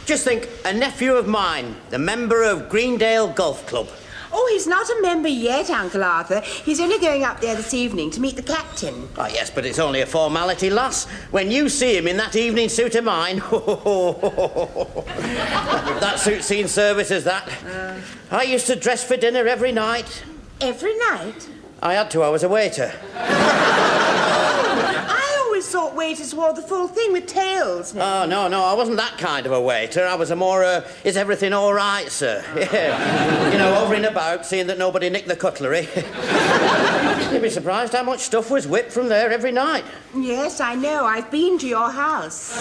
Just think, a nephew of mine, the member of Greendale Golf Club. Oh, he's not a member yet, Uncle Arthur. He's only going up there this evening to meet the captain. Oh, yes, but it's only a formality, lass. When you see him in that evening suit of mine... that suit's seen service as that. I used to dress for dinner every night. Every night? I had to. I was a waiter. I always thought waiters wore the full thing with tails. Oh, no, I wasn't that kind of a waiter. I was a more, is everything all right, sir? Yeah. You know, hovering about, seeing that nobody nicked the cutlery. You'd be surprised how much stuff was whipped from there every night. Yes, I know. I've been to your house.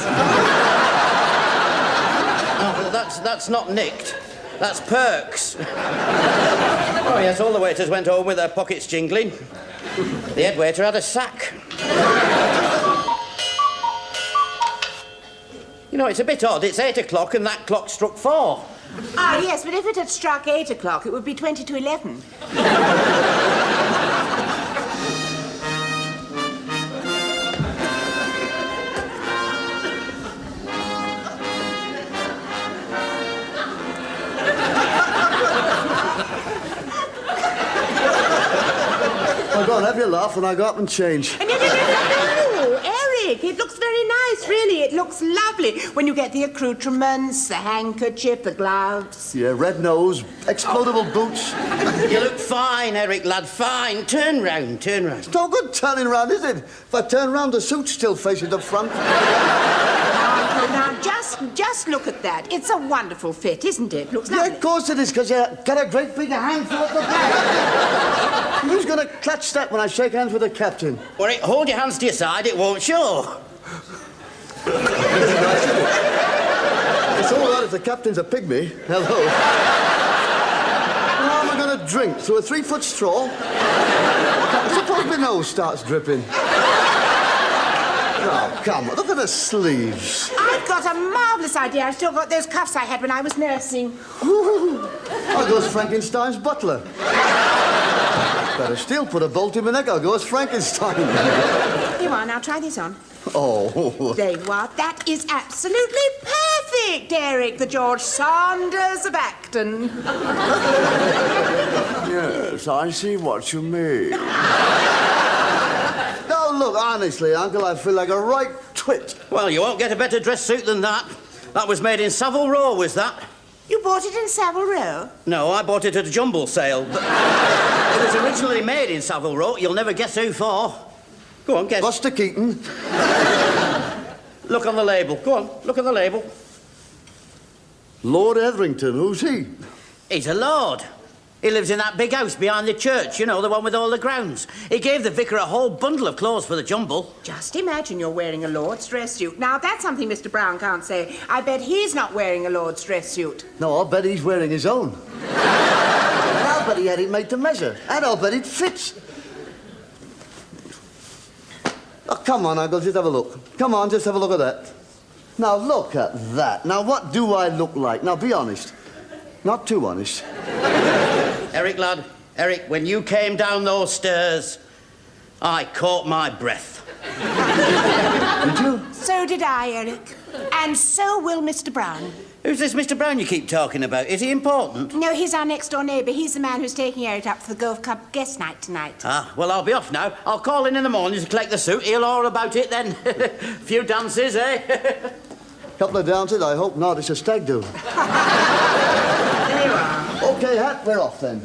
Oh, that's not nicked. That's perks. Oh, yes, all the waiters went home with their pockets jingling. The head waiter had a sack. You know, it's a bit odd. It's 8 o'clock and that clock struck 4. Ah, yes, but if it had struck 8 o'clock, it would be 20 to 11. Oh, go on, have your laugh and I go up and change. No, Eric, it looks very nice, really. It looks lovely when you get the accoutrements, the handkerchief, the gloves. Yeah, red nose, explodable boots. You look fine, Eric, lad, fine. Turn round. It's no good turning round, is it? If I turn round, the suit's still facing the front. Now, just look at that. It's a wonderful fit, isn't it? Looks lovely. Yeah, of course it is, because you got a great big handful at the back. Who's going to clutch that when I shake hands with the captain? Well, hold your hands to your side, it won't show. It's all right if the captain's a pygmy. Hello. How am I going to drink? Through a 3-foot straw? Suppose my nose starts dripping. Oh, come on, look at the sleeves. I've got a marvellous idea. I've still got those cuffs I had when I was nursing. I'll go as Frankenstein's butler. Better still put a bolt in my neck. I'll go as Frankenstein. Here you are, now try this on. Oh. There you are. That is absolutely perfect, Eric, the George Sanders of Acton. Yes, I see what you mean. No, look, honestly, Uncle, I feel like a right twit. Well, you won't get a better dress suit than that. That was made in Savile Row, was that? You bought it in Savile Row? No, I bought it at a jumble sale. But it was originally made in Savile Row. You'll never guess who for. Go on, guess. Buster Keaton. Look on the label. Go on, look at the label. Lord Etherington, who's he? He's a lord. He lives in that big house behind the church, you know, the one with all the grounds. He gave the vicar a whole bundle of clothes for the jumble. Just imagine you're wearing a lord's dress suit. Now, that's something Mr. Brown can't say. I bet he's not wearing a lord's dress suit. No, I'll bet he's wearing his own. And I'll bet he had it made to measure. And I'll bet it fits. Oh, come on, Uncle, just have a look. Come on, just have a look at that. Now, look at that. Now, what do I look like? Now, be honest. Not too honest. Eric, lad, Eric, when you came down those stairs, I caught my breath. Did you? So did I, Eric. And so will Mr. Brown. Who's this Mr. Brown you keep talking about? Is he important? No, he's our next-door neighbour. He's the man who's taking Eric up for the Golf Club guest night tonight. Ah, well, I'll be off now. I'll call in the morning to collect the suit. He'll all about it then. Few dances, eh? Couple of dances? I hope not. It's a stag do. There you are. OK, Hat, we're off then.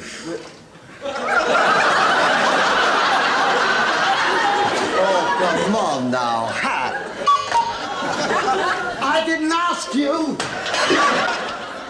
Oh, come on now, Hat. I didn't ask you.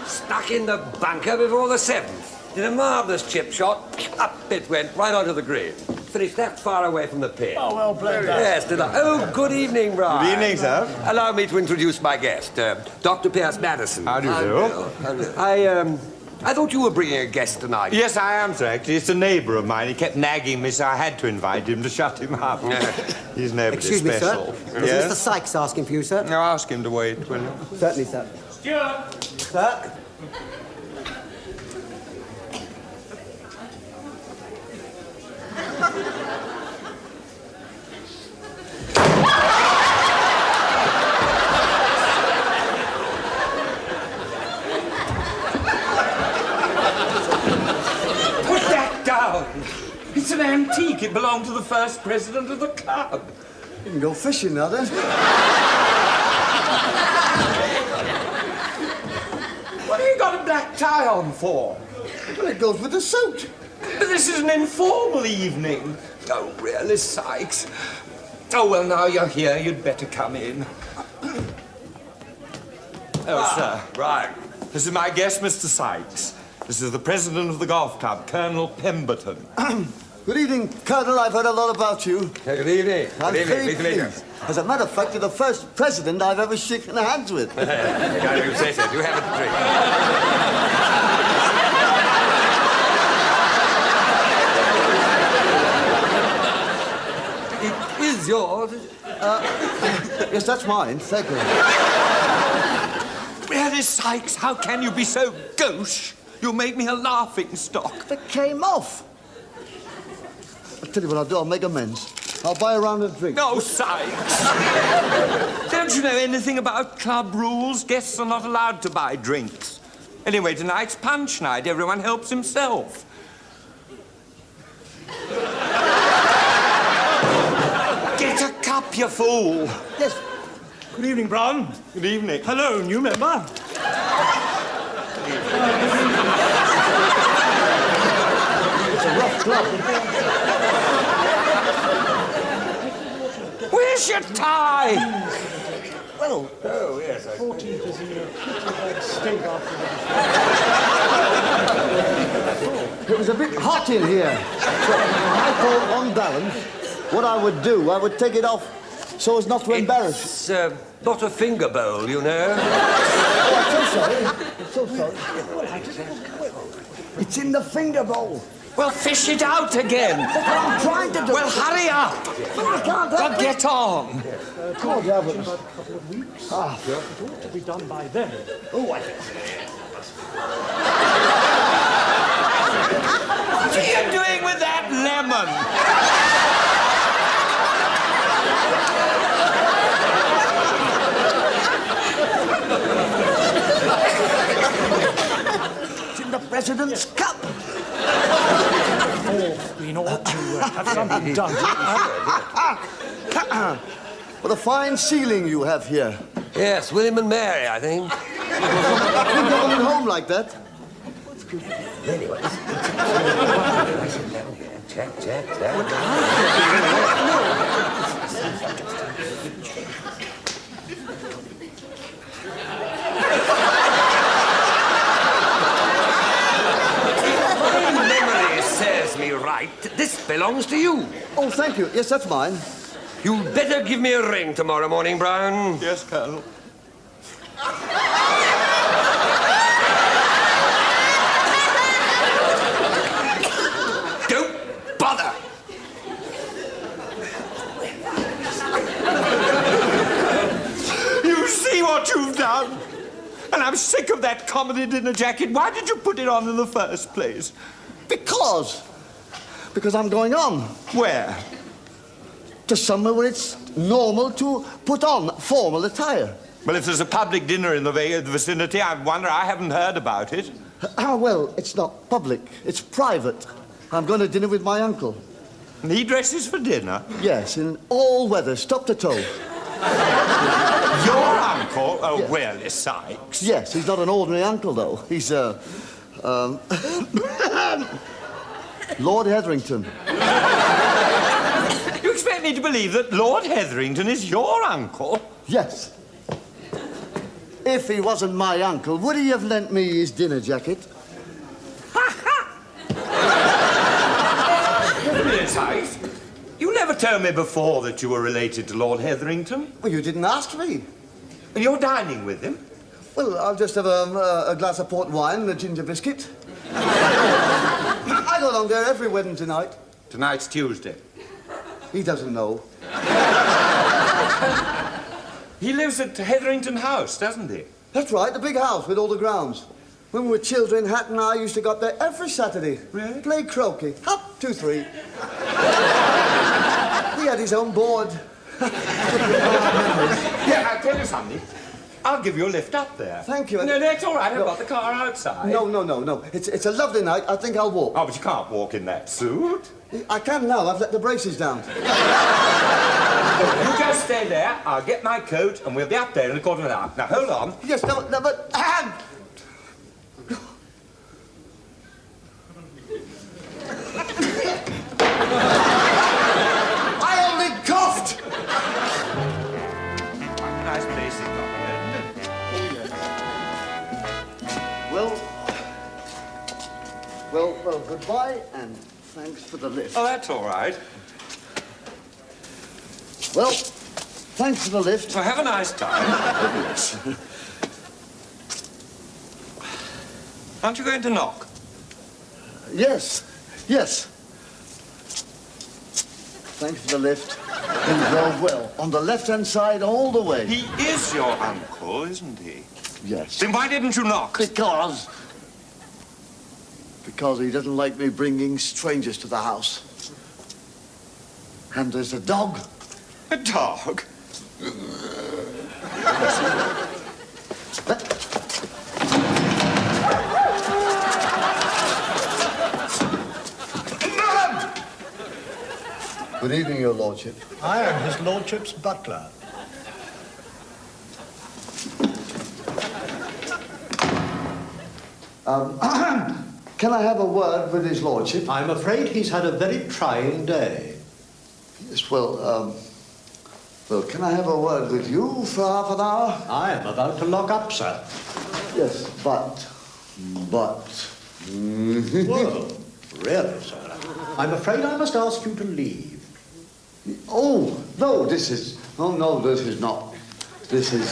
Stuck in the bunker before the 7th. Did a marvellous chip shot. Up it went, right onto the green. finished that far away from the pit. Oh, well played, Dad. Yes, did I? Oh, good evening, Brian. Good evening, sir. Allow me to introduce my guest, Dr. Pierce Madison. How do you do? I thought you were bringing a guest tonight. Yes, I am, sir. Actually, it's a neighbour of mine. He kept nagging me, so I had to invite him to shut him up. He's nobody Excuse me, special. sir. Yes? Is Mr. Sykes asking for you, sir? No, ask him to wait, will you? Certainly, sir. Stuart! Sir? Put that down! It's an antique. It belonged to the first president of the club. You can go fishing now, then. What have you got a black tie on for? Well, it goes with the suit. But this is an informal evening. Oh, really, Sykes? Oh, well, now you're here, you'd better come in. Oh, sir. Right. This is my guest, Mr. Sykes. This is the president of the golf club, Colonel Pemberton. Good evening, Colonel. I've heard a lot about you. Good evening. I'm Good evening. very Pleased to meet you. pleased. As a matter of fact, you're the first president I've ever shaken hands with. Now you say so. You have a drink. It is yours. Yes, that's mine. Thank you. Really, Sykes, how can you be so gauche? You'll make me a laughing stock. It came off. I'll tell you what I'll do. I'll make amends. I'll buy a round of drink. No, Sykes. Don't you know anything about club rules? Guests are not allowed to buy drinks. Anyway, tonight's punch night. Everyone helps himself. Get a cup, you fool. Yes. Good evening, Brown. Good evening. Hello, new member. It's a rough club. Where's your tie? Well, Oh, yes. 14th is in your pretty bad state after it was a bit hot in here. So I thought, on balance, what I would do, I would take it off so as not to embarrass. It's not a finger bowl, you know. Oh, I'm so sorry. I'm so sorry. It's in the finger bowl. Well, fish it out again. I'm trying to do Well, hurry up. But I can't Well, help it. get on. Can't have it. about a couple of weeks. Ah, It ought to be done by then. oh, I What are you doing with that lemon? It's in the president's cup. We ought to have something done. What a fine ceiling you have here. Yes, William and Mary, I think. You're going home like that. Check. Memory serves me right. This belongs to you. Oh, thank you. Yes, that's mine. You'd better give me a ring tomorrow morning, Brown. Yes, Colonel. Don't bother. You see what you've done? And I'm sick of that comedy dinner jacket. Why did you put it on in the first place? Because I'm going on Where? to somewhere where it's normal to put on formal attire. Well, if there's a public dinner in the vicinity, I wonder. I haven't heard about it. Ah, well, it's not public. It's private. I'm going to dinner with my uncle. And he dresses for dinner. Yes, in all weathers, top to toe. Your uncle? Oh, Yes. really, Sykes? Yes, he's not an ordinary uncle, though. He's, Lord Hetherington. You expect me to believe that Lord Hetherington is your uncle? Yes. If he wasn't my uncle, would he have lent me his dinner jacket? Sykes, you never told me before that you were related to Lord Hetherington. Well, you didn't ask me. And you're dining with him? Well, I'll just have a glass of port wine and a ginger biscuit. I go along there every Wednesday night. Tonight's Tuesday. He doesn't know. He lives at Hetherington House, doesn't he? That's right, the big house with all the grounds. When we were children, Hat and I used to go up there every Saturday. Really? Play croquet. Up, 2, 3. He had his own board. Yeah, I'll tell you something. I'll give you a lift up there. Thank you. No, that's all right. I've got the car outside. No. It's a lovely night. I think I'll walk. Oh, but you can't walk in that suit. I can now. I've let the braces down. You just stay there. I'll get my coat and we'll be up there in a quarter of an hour. Now, hold on. Yes, no, but... I only coughed! Nice place you've got there, isn't it? Well, goodbye and thanks for the lift. Oh, that's all right. Well, thanks for the lift. So have a nice time. Aren't you going to knock? Yes. Thanks for the lift. You drove well. On the left-hand side all the way. He is your uncle, isn't he? Yes. Then why didn't you knock? Because he doesn't like me bringing strangers to the house. And there's a dog. A dog? Good evening, Your Lordship. I am His Lordship's butler. Can I have a word with His Lordship? I'm afraid he's had a very trying day. Yes, well, can I have a word with you for half an hour? I am about to lock up, sir. Yes, but... Whoa, really, sir? I'm afraid I must ask you to leave. Oh, no, this is... Oh, no, this is not. This is...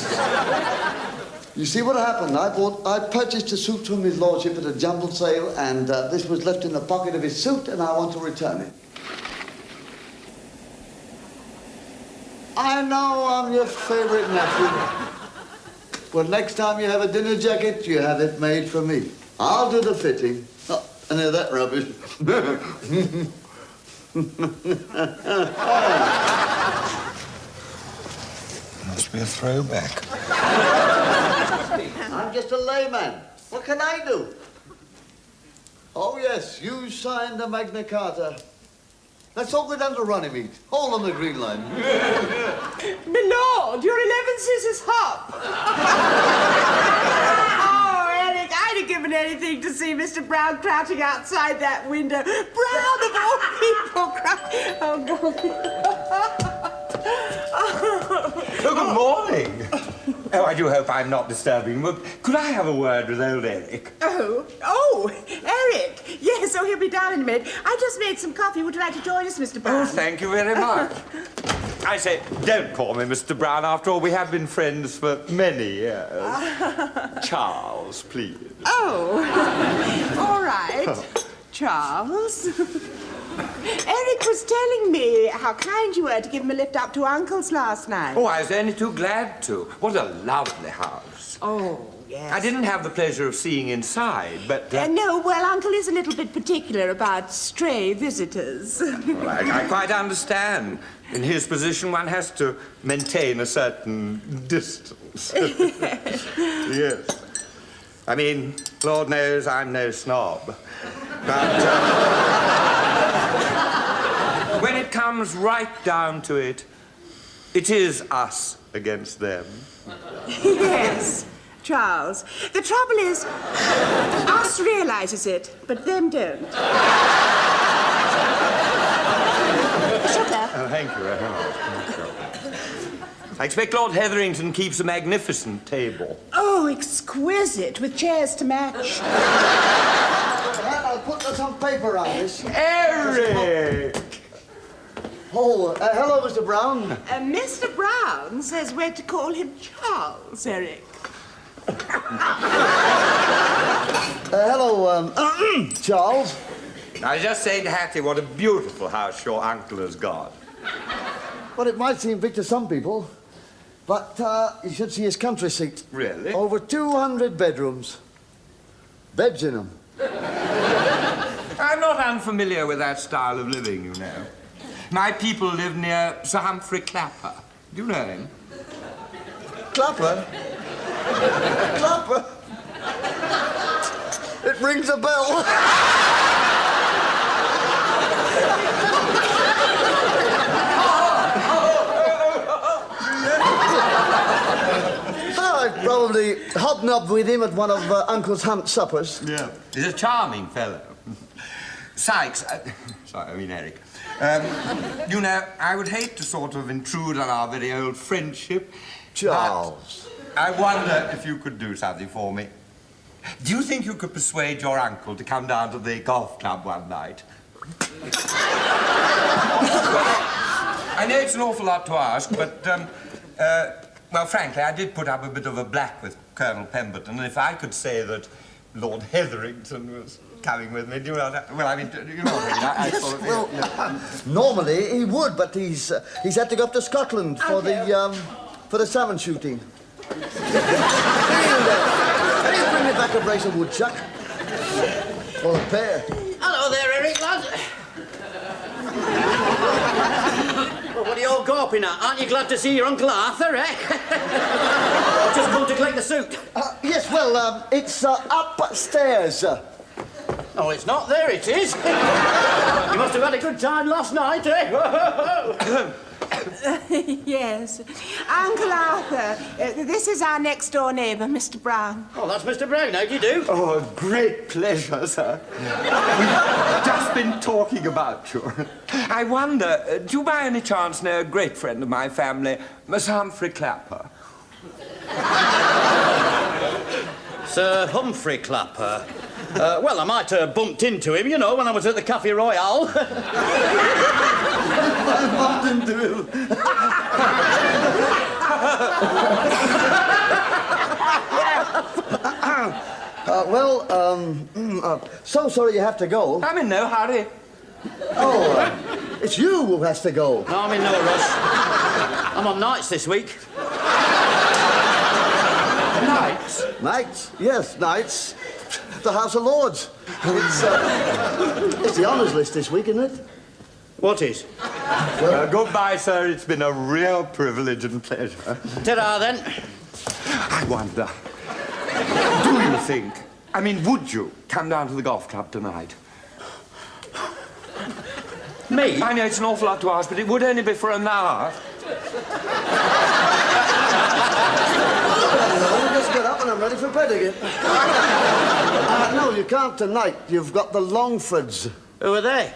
You see what happened? I purchased a suit from His Lordship at a jumble sale, and this was left in the pocket of his suit, and I want to return it. I know I'm your favorite nephew. But next time you have a dinner jacket, you have it made for me. I'll do the fitting. Oh, any of that rubbish. Must be a throwback. I'm just a layman. What can I do? Oh, yes, you signed the Magna Carta. Let's all go down to Runnymede, all on the Green Line. My lord, your 11 is hop. Oh, Eric, I'd have given anything to see Mr. Brown crouching outside that window. Brown of all people crouching. Oh, God. Oh, good morning. Oh, I do hope I'm not disturbing, but could I have a word with old Eric? Oh, Eric. Yes, he'll be down in a minute. I just made some coffee. Would you like to join us, Mr. Brown? Oh, thank you very much. I say, don't call me Mr. Brown. After all, we have been friends for many years. Charles, please. Oh, all right. Charles. Eric was telling me how kind you were to give him a lift up to Uncle's last night. Oh, I was only too glad to. What a lovely house. Oh, yes. I didn't have the pleasure of seeing inside, but... No, well, Uncle is a little bit particular about stray visitors. Well, I quite understand. In his position, one has to maintain a certain distance. Yes. I mean, Lord knows I'm no snob. But when it comes right down to it, it is us against them. Yes, Charles. The trouble is, us realizes it, but them don't. Sugar. Oh, thank you very much. I expect Lord Hetherington keeps a magnificent table. Oh, exquisite, with chairs to match. I'll put some paper on this. Eric! Oh, hello, Mr. Brown. Mr. Brown says we're to call him Charles, Eric. Hello, Charles. I was just saying to Hattie what a beautiful house your uncle has got. Well, it might seem big to some people, but you should see his country seat. Really? Over 200 bedrooms. Beds in them. I'm not unfamiliar with that style of living, you know. My people live near Sir Humphrey Clapper. Do you know him? Clapper? Clapper? It rings a bell. I probably hobnobbed with him at one of Uncle's hunt suppers. Yeah. He's a charming fellow. Sykes, sorry, I mean Eric. You know, I would hate to sort of intrude on our very old friendship. Charles. I wonder if you could do something for me. Do you think you could persuade your uncle to come down to the golf club one night? I know it's an awful lot to ask, but, well, frankly, I did put up a bit of a black with Colonel Pemberton, and if I could say that Lord Hetherington was coming with me, do you know that? Well, I mean, you know what I mean? Well, normally he would, but he's had to go up to Scotland for the salmon shooting. Can you bring me back a brace of woodchuck? Or a pair? Hello there, Eric, lad. Well, what are you all gawping at? Aren't you glad to see your Uncle Arthur, eh? I've just come to collect the suit. Yes, well, it's upstairs. Oh, it's not there, it is. You must have had a good time last night, eh? Yes. Uncle Arthur, this is our next-door neighbour, Mr. Brown. Oh, that's Mr. Brown. How do you do? Oh, a great pleasure, sir. We've just been talking about you. I wonder, do you by any chance know a great friend of my family, Miss Humphrey Clapper? Sir Humphrey Clapper. Well, I might have bumped into him, you know, when I was at the Café Royal. I bumped into him. So sorry you have to go. I'm in no hurry. Oh, it's you who has to go. No, I'm in no rush. I'm on nights this week. Nights? Nights? Yes, nights. The House of Lords. It's the honours list this week, isn't it? What is? Well, goodbye, sir. It's been a real privilege and pleasure. Ta-ra, then. I wonder, do you think, I mean, would you come down to the golf club tonight? Me? I know it's an awful lot to ask, but it would only be for an hour. I'll just get up and I'm ready for bed again. No, you can't tonight. You've got the Longfords. Who are they?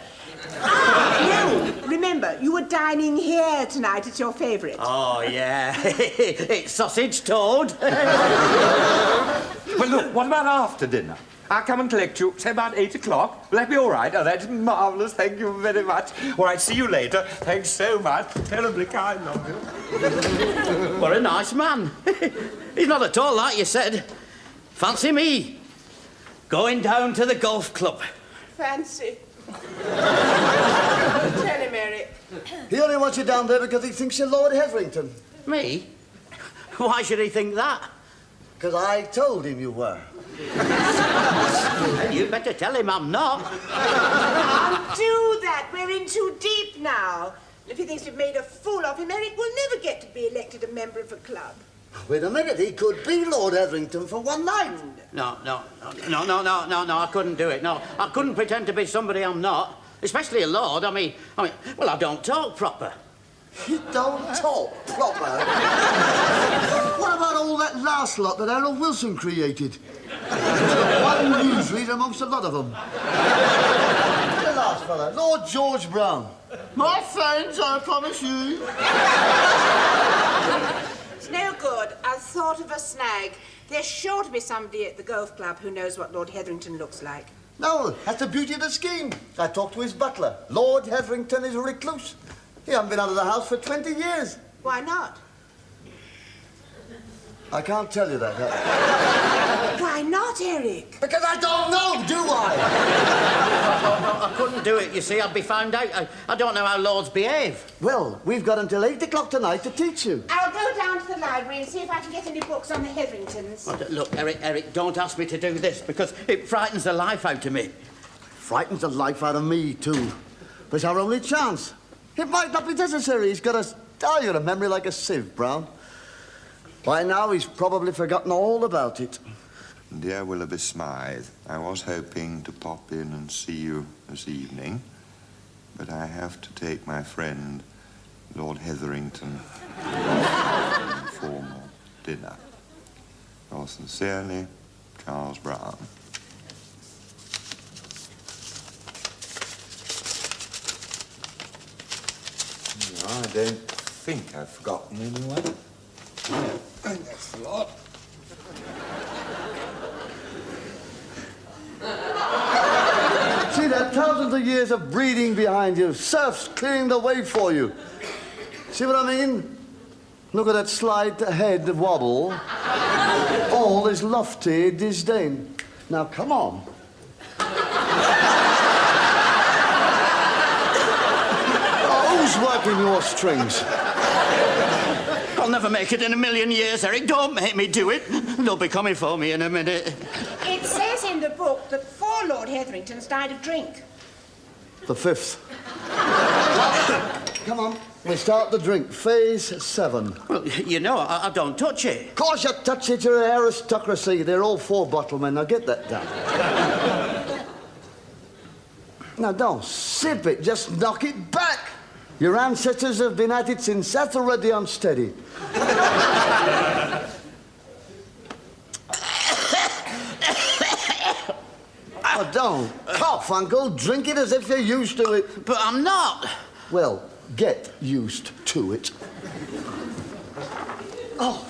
No, remember, you were dining here tonight. It's your favourite. Oh, yeah. It's sausage toad. Well, look, what about after dinner? I'll come and collect you, say about 8 o'clock. Will that be all right? Oh, that's marvellous. Thank you very much. All right, see you later. Thanks so much. Terribly kind of you. What a nice man. He's not at all like you said. Fancy me going down to the golf club. Fancy. Tell him, Eric. He only wants you down there because he thinks you're Lord Hetherington. Me? Why should he think that? Because I told him you were. You better tell him I'm not. Can't do that. We're in too deep now. If he thinks we've made a fool of him, Eric will never get to be elected a member of a club. Wait a minute, he could be Lord Hetherington for one night. No, I couldn't do it. No, I couldn't pretend to be somebody I'm not. Especially a lord. I mean, well, I don't talk proper. You don't talk proper. What about all that last lot that Harold Wilson created? One newsreader amongst a lot of them. The last fella, Lord George Brown. My friends, I promise you. It's no good. I've thought of a snag. There's sure to be somebody at the golf club who knows what Lord Hetherington looks like. No, that's the beauty of the scheme. I talked to his butler. Lord Hetherington is a recluse. You haven't been out of the house for 20 years. Why not? I can't tell you that. Why not, Eric? Because I don't know, do I? I couldn't do it, you see. I'd be found out. I don't know how lords behave. Well, we've got until 8 o'clock tonight to teach you. I'll go down to the library and see if I can get any books on the Hetheringtons. Oh, look, Eric, don't ask me to do this because it frightens the life out of me. Frightens the life out of me, too. But it's our only chance. It might not be necessary. He's got a memory like a sieve, Brown. By now, he's probably forgotten all about it. Dear Willoughby Smythe, I was hoping to pop in and see you this evening, but I have to take my friend, Lord Hetherington, to an informal dinner. Yours sincerely, Charles Brown. No, I don't think I've forgotten anyone. Thanks a lot. See that? Thousands of years of breeding behind you. Serfs clearing the way for you. See what I mean? Look at that slight head wobble. All is lofty disdain. Now, come on. Who's working your strings? I'll never make it in a million years, Eric. Don't make me do it. They'll be coming for me in a minute. It says in the book that 4 Lord Hetheringtons died of drink. The 5th. Come on. We start the drink. Phase 7. Well, you know, I don't touch it. Of course you touch it. You're an aristocracy. They're all 4-bottle men. Now get that down. Now don't sip it. Just knock it back. Your ancestors have been at it since that's already unsteady. Oh, don't cough, Uncle. Drink it as if you're used to it. But I'm not. Well, get used to it. Oh.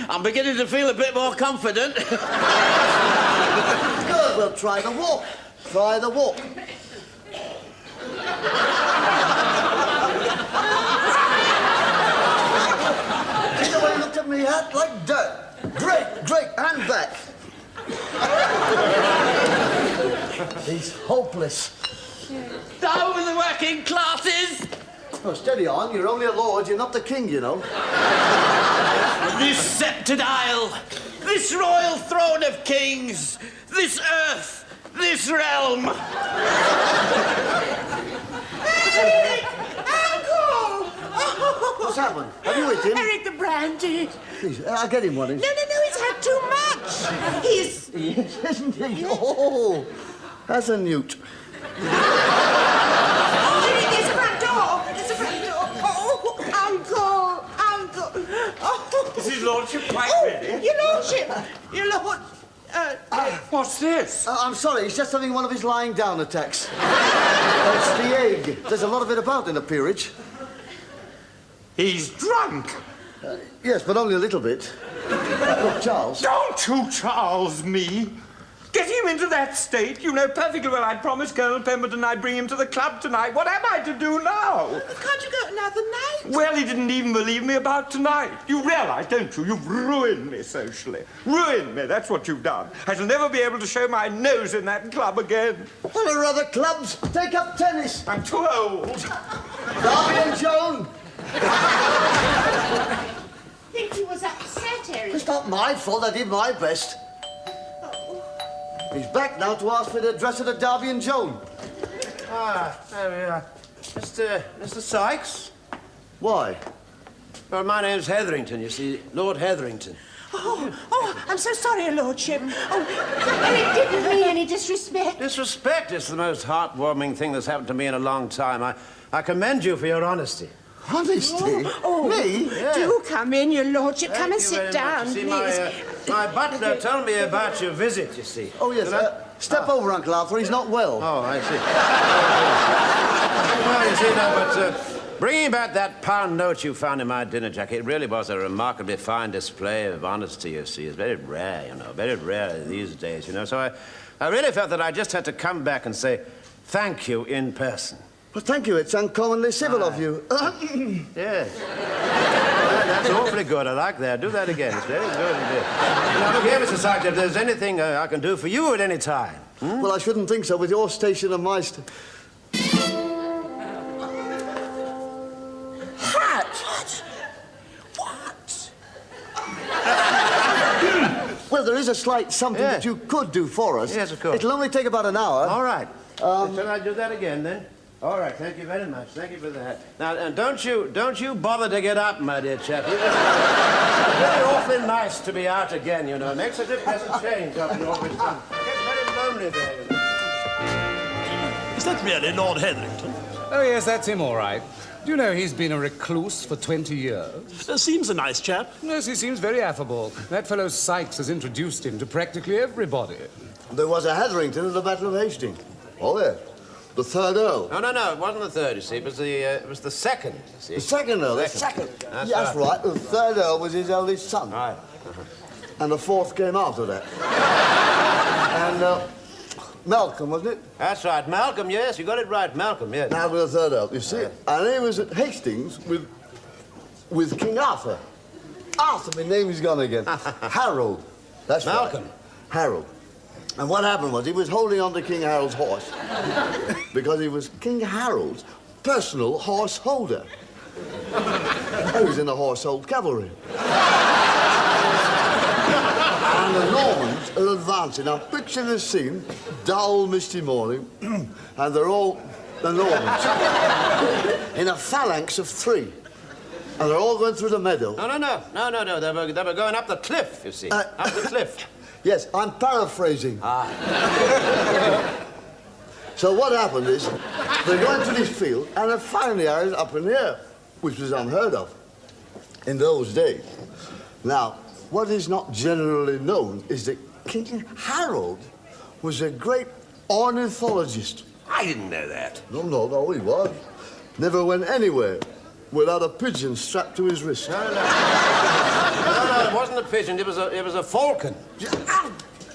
I'm beginning to feel a bit more confident. Good, we'll try the walk. Try the walk. See the way you looked at me, hat like dirt. Great, and back. He's hopeless. Down with the working classes! Oh, steady on. You're only a lord. You're not the king, you know. This sceptred isle, this royal throne of kings, this earth, this realm. Eric! Uncle! What's happened? Have you hit him? Eric, the brandy. Please, I'll get him one. No, he's had too much. He's... Yes, isn't he? Oh, that's a newt. Oh, Eric, there's a front door. There's a front door. Oh, Uncle. Oh. Is his lordship quite ready? Your lordship. Your lord... What's this? I'm sorry, he's just having one of his lying down attacks. It's the egg. There's a lot of it about in the peerage. He's drunk. Yes, but only a little bit. Look, Charles. Don't you Charles me. Get him into that state. You know perfectly well I'd promised Colonel Pemberton I'd bring him to the club tonight. What am I to do now? Can't you go another night? Well, he didn't even believe me about tonight. You realise, don't you? You've ruined me socially. Ruined me, that's what you've done. I shall never be able to show my nose in that club again. What are other clubs? Take up tennis. I'm too old. Darby and Joan. I think he was upset, Eric. It's not my fault. I did my best. He's back now to ask for the address of the Darby and Joan. Ah, there we are. Mr. Sykes? Why? Well, my name's Hetherington, you see. Lord Hetherington. Oh, I'm so sorry, Your Lordship. Oh, Eric didn't mean any disrespect. Disrespect is the most heartwarming thing that's happened to me in a long time. I commend you for your honesty. Honesty? Oh, Me? Yeah. Do come in, Your Lordship. Come and Thank you sit very down, much. You see, please. my butler told me about your visit, you see. Oh, yes. Step over, Uncle Arthur. He's not well. Oh, I see. Well, you see, no, but Bringing back that pound note you found in my dinner jacket, it really was a remarkably fine display of honesty, you see. It's very rare, you know, very rare these days, you know. So I really felt that I just had to come back and say thank you in person. Well, thank you. It's uncommonly civil of you. Yes. That's awfully good. I like that. Do that again. It's very good indeed. Now, look here, Mr. Sykes, if there's anything I can do for you at any time. Hmm? Well, I shouldn't think so with your station and my station. Well, there is a slight something that you could do for us. Yes, of course. It'll only take about an hour. All right. Shall I do that again, then? All right, thank you very much. Thank you for that. Now, and don't you bother to get up, my dear chap. It's very awfully nice to be out again, you know. It makes such a pleasant change after all this time. It gets very lonely there, you know. Is that really Lord Hetherington? Oh, yes, that's him, all right. Do you know he's been a recluse for 20 years? Seems a nice chap. Yes, he seems very affable. That fellow Sykes has introduced him to practically everybody. There was a Hetherington at the Battle of Hastings. Oh, yes. The third Earl. No, it wasn't the third, you see. It was the second, you see. The second Earl, the second. That's right. The third Earl was his eldest son. Right. And the fourth came after that. And Malcolm, wasn't it? That's right. Malcolm, yes, you got it right. Malcolm, yes. Now the third Earl, you see. And he was at Hastings with King Arthur. Arthur, my name is gone again. Harold. That's Malcolm. Right. Harold. And what happened was he was holding on to King Harold's horse because he was King Harold's personal horse holder. He was in the horsehold cavalry. And the Normans are advancing. Now, picture this scene, dull, misty morning, and they're all, the Normans, in a phalanx of 3. And they're all going through the meadow. No. They were going up the cliff, you see. Up the cliff. Yes, I'm paraphrasing. So what happened is, they're going through this field, and they finally are up in the air, which was unheard of in those days. Now, what is not generally known is that King Harold was a great ornithologist. I didn't know that. No, he was. Never went anywhere without a pigeon strapped to his wrist. No, it wasn't a pigeon. It was a falcon.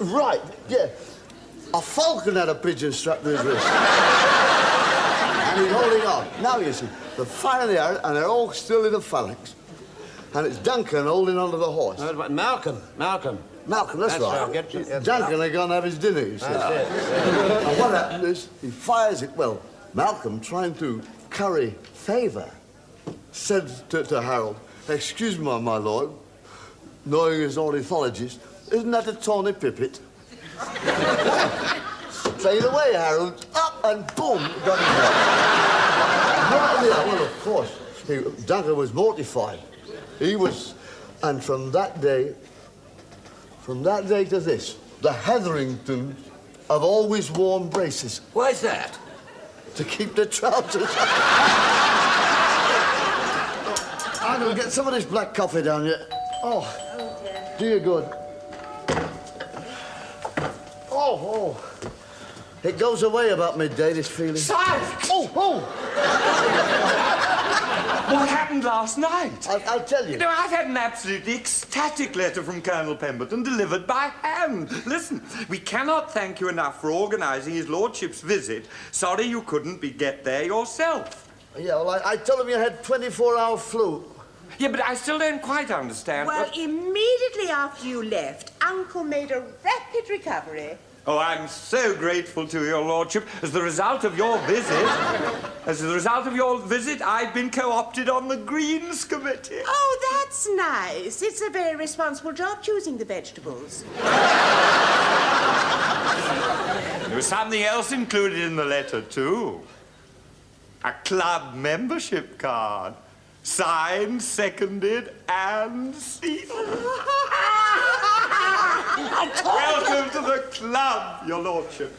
Right, yeah. A falcon had a pigeon strapped to his wrist. And he's holding on. Now, you see, they're finally out, and they're all still in the phalanx. And it's Duncan holding onto the horse. No, Malcolm, Malcolm, that's right. Duncan had gone to have his dinner, you see. And what happened is, he fires it. Well, Malcolm, trying to curry favour, said to Harold, "Excuse me, my lord, knowing he's an ornithologist, isn't that a tawny pipit?" Straight away, Harold, up and boom, got him there. Well, of course, Duncan was mortified. He was, and from that day to this, the Hetheringtons have always worn braces. Why's that? To keep their trousers. I'm going to get some of this black coffee down here. Oh, do you good. Oh. It goes away about midday, this feeling. Sykes! Oh! What happened last night? I'll tell you. You know, I've had an absolutely ecstatic letter from Colonel Pemberton delivered by hand. Listen, we cannot thank you enough for organising his lordship's visit. Sorry you couldn't get there yourself. Yeah, well, I told him you had 24-hour flu. Yeah, but I still don't quite understand. Well, immediately after you left, Uncle made a rapid recovery. Oh, I'm so grateful to your lordship. As the result of your visit, I've been co-opted on the Greens Committee. Oh, that's nice. It's a very responsible job choosing the vegetables. There was something else included in the letter, too. A club membership card. Signed, seconded, and sealed. Welcome to the club, your lordship.